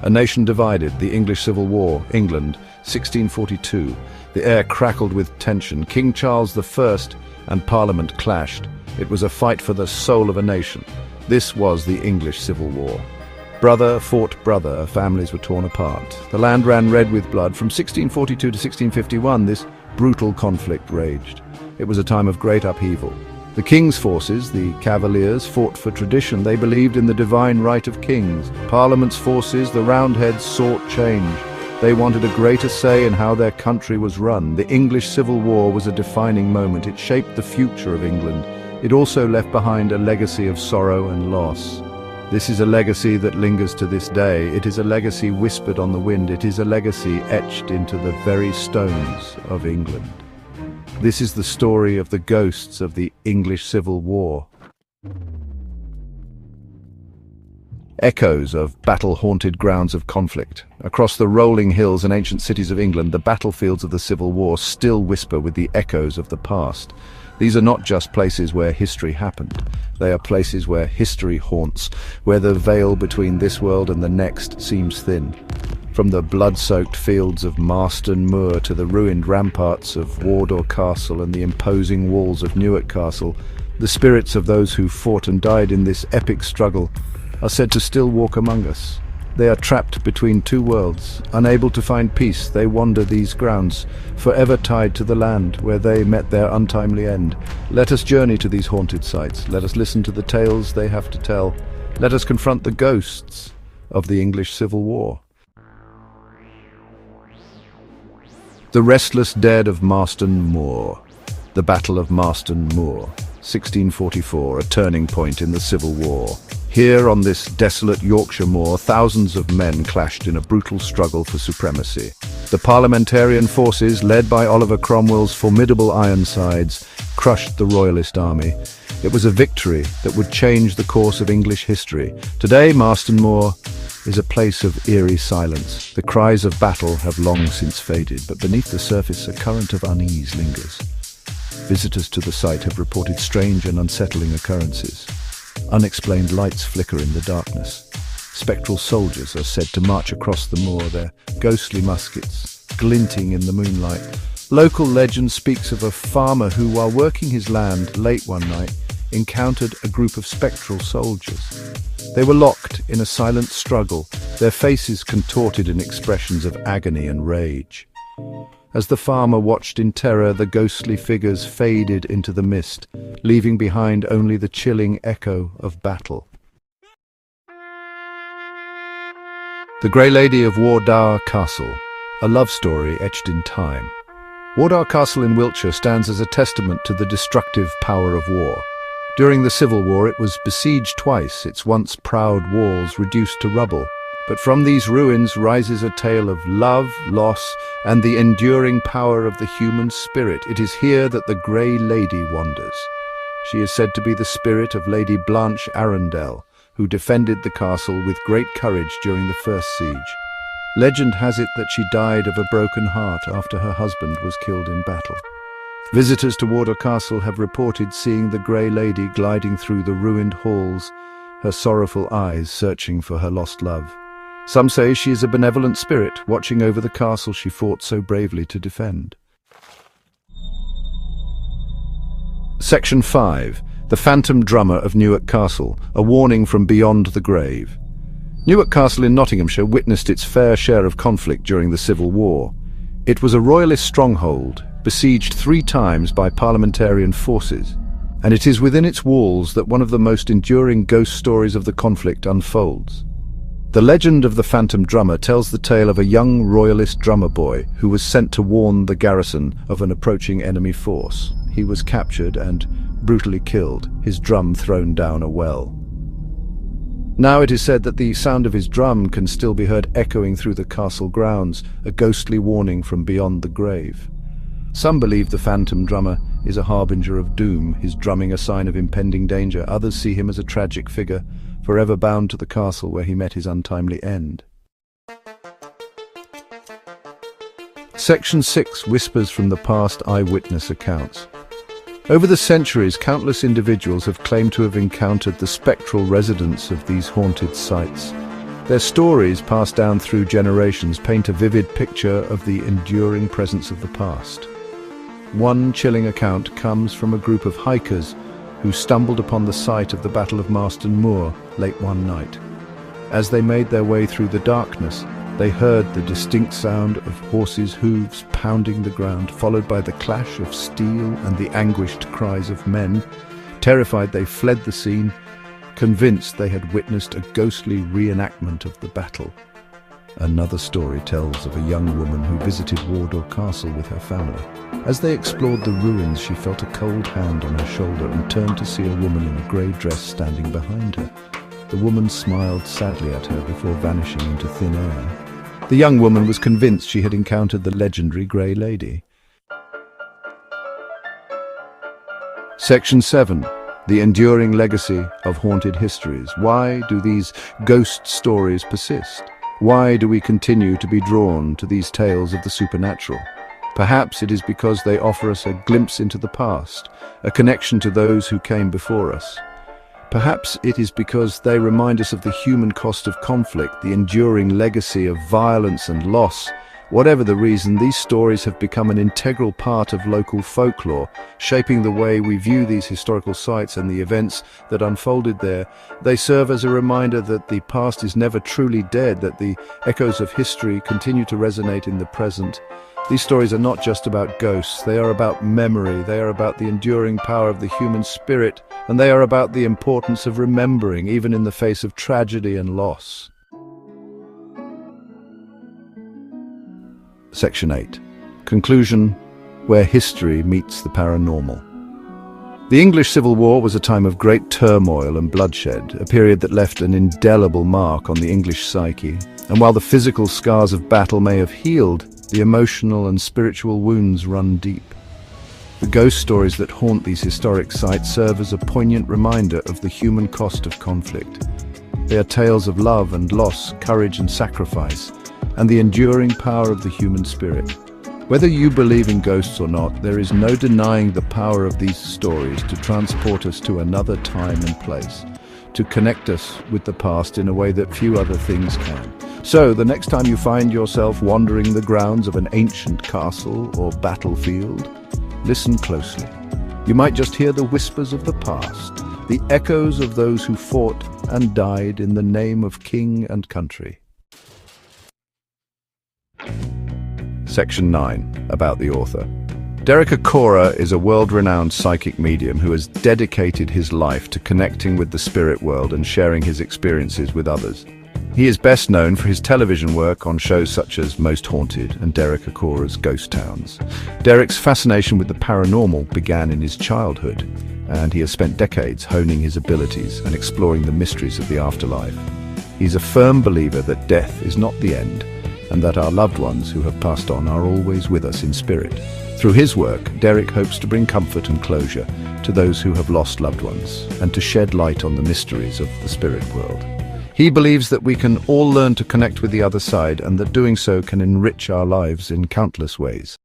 A nation divided, the English Civil War, England, 1642. The air crackled with tension. King Charles I and Parliament clashed. It was a fight for the soul of a nation. This was the English Civil War. Brother fought brother, families were torn apart. The land ran red with blood. From 1642 to 1651, this brutal conflict raged. It was a time of great upheaval. The king's forces, the Cavaliers, fought for tradition. They believed in the divine right of kings. Parliament's forces, the Roundheads, sought change. They wanted a greater say in how their country was run. The English Civil War was a defining moment. It shaped the future of England. It also left behind a legacy of sorrow and loss. This is a legacy that lingers to this day. It is a legacy whispered on the wind. It is a legacy etched into the very stones of England. This is the story of the ghosts of the English Civil War. Echoes of battle-haunted grounds of conflict. Across the rolling hills and ancient cities of England, the battlefields of the Civil War still whisper with the echoes of the past. These are not just places where history happened. They are places where history haunts, where the veil between this world and the next seems thin. From the blood-soaked fields of Marston Moor to the ruined ramparts of Wardour Castle and the imposing walls of Newark Castle, the spirits of those who fought and died in this epic struggle are said to still walk among us. They are trapped between two worlds. Unable to find peace, they wander these grounds, forever tied to the land where they met their untimely end. Let us journey to these haunted sites. Let us listen to the tales they have to tell. Let us confront the ghosts of the English Civil War. The restless dead of Marston Moor. The Battle of Marston Moor, 1644, a turning point in the Civil War. Here on this desolate Yorkshire moor, thousands of men clashed in a brutal struggle for supremacy. The parliamentarian forces, led by Oliver Cromwell's formidable Ironsides, crushed the royalist army. It was a victory that would change the course of English history. Today, Marston Moor is a place of eerie silence. The cries of battle have long since faded, but beneath the surface a current of unease lingers. Visitors to the site have reported strange and unsettling occurrences. Unexplained lights flicker in the darkness. Spectral soldiers are said to march across the moor, their ghostly muskets glinting in the moonlight. Local legend speaks of a farmer who, while working his land late one night, encountered a group of spectral soldiers. They were locked in a silent struggle, their faces contorted in expressions of agony and rage. As the farmer watched in terror, the ghostly figures faded into the mist, leaving behind only the chilling echo of battle. The Grey Lady of Wardour Castle, a love story etched in time. Wardour Castle in Wiltshire stands as a testament to the destructive power of war. During the Civil War, it was besieged twice, its once proud walls reduced to rubble. But from these ruins rises a tale of love, loss, and the enduring power of the human spirit. It is here that the Grey Lady wanders. She is said to be the spirit of Lady Blanche Arundel, who defended the castle with great courage during the first siege. Legend has it that she died of a broken heart after her husband was killed in battle. Visitors to Wardour Castle have reported seeing the Grey Lady gliding through the ruined halls, her sorrowful eyes searching for her lost love. Some say she is a benevolent spirit, watching over the castle she fought so bravely to defend. Section 5. The Phantom Drummer of Newark Castle, a warning from beyond the grave. Newark Castle in Nottinghamshire witnessed its fair share of conflict during the Civil War. It was a royalist stronghold, besieged 3 times by parliamentarian forces, and it is within its walls that one of the most enduring ghost stories of the conflict unfolds. The legend of the Phantom Drummer tells the tale of a young royalist drummer boy who was sent to warn the garrison of an approaching enemy force. He was captured and brutally killed, his drum thrown down a well. Now it is said that the sound of his drum can still be heard echoing through the castle grounds, a ghostly warning from beyond the grave. Some believe the Phantom Drummer is a harbinger of doom, his drumming a sign of impending danger. Others see him as a tragic figure, forever bound to the castle where he met his untimely end. Section 6 whispers from the past eyewitness accounts. Over the centuries, countless individuals have claimed to have encountered the spectral residents of these haunted sites. Their stories, passed down through generations, paint a vivid picture of the enduring presence of the past. One chilling account comes from a group of hikers who stumbled upon the site of the Battle of Marston Moor late one night. As they made their way through the darkness, they heard the distinct sound of horses' hooves pounding the ground, followed by the clash of steel and the anguished cries of men. Terrified, they fled the scene, convinced they had witnessed a ghostly reenactment of the battle. Another story tells of a young woman who visited Wardour Castle with her family. As they explored the ruins, she felt a cold hand on her shoulder and turned to see a woman in a grey dress standing behind her. The woman smiled sadly at her before vanishing into thin air. The young woman was convinced she had encountered the legendary Grey Lady. Section 7. The enduring legacy of haunted histories. Why do these ghost stories persist? Why do we continue to be drawn to these tales of the supernatural? Perhaps it is because they offer us a glimpse into the past, a connection to those who came before us. Perhaps it is because they remind us of the human cost of conflict, the enduring legacy of violence and loss. Whatever the reason, these stories have become an integral part of local folklore, shaping the way we view these historical sites and the events that unfolded there. They serve as a reminder that the past is never truly dead, that the echoes of history continue to resonate in the present. These stories are not just about ghosts, they are about memory, they are about the enduring power of the human spirit, and they are about the importance of remembering, even in the face of tragedy and loss. Section 8. Conclusion: where history meets the paranormal. The English Civil War was a time of great turmoil and bloodshed, a period that left an indelible mark on the English psyche. And while the physical scars of battle may have healed, the emotional and spiritual wounds run deep. The ghost stories that haunt these historic sites serve as a poignant reminder of the human cost of conflict. They are tales of love and loss, courage and sacrifice, and the enduring power of the human spirit. Whether you believe in ghosts or not, there is no denying the power of these stories to transport us to another time and place, to connect us with the past in a way that few other things can. So, the next time you find yourself wandering the grounds of an ancient castle or battlefield, listen closely. You might just hear the whispers of the past, the echoes of those who fought and died in the name of king and country. Section 9. About the author. Derek Acorah is a world-renowned psychic medium who has dedicated his life to connecting with the spirit world and sharing his experiences with others. He is best known for his television work on shows such as Most Haunted and Derek Acorah's Ghost Towns. Derek's fascination with the paranormal began in his childhood, and he has spent decades honing his abilities and exploring the mysteries of the afterlife. He's a firm believer that death is not the end, and that our loved ones who have passed on are always with us in spirit. Through his work, Derek hopes to bring comfort and closure to those who have lost loved ones, and to shed light on the mysteries of the spirit world. He believes that we can all learn to connect with the other side, and that doing so can enrich our lives in countless ways.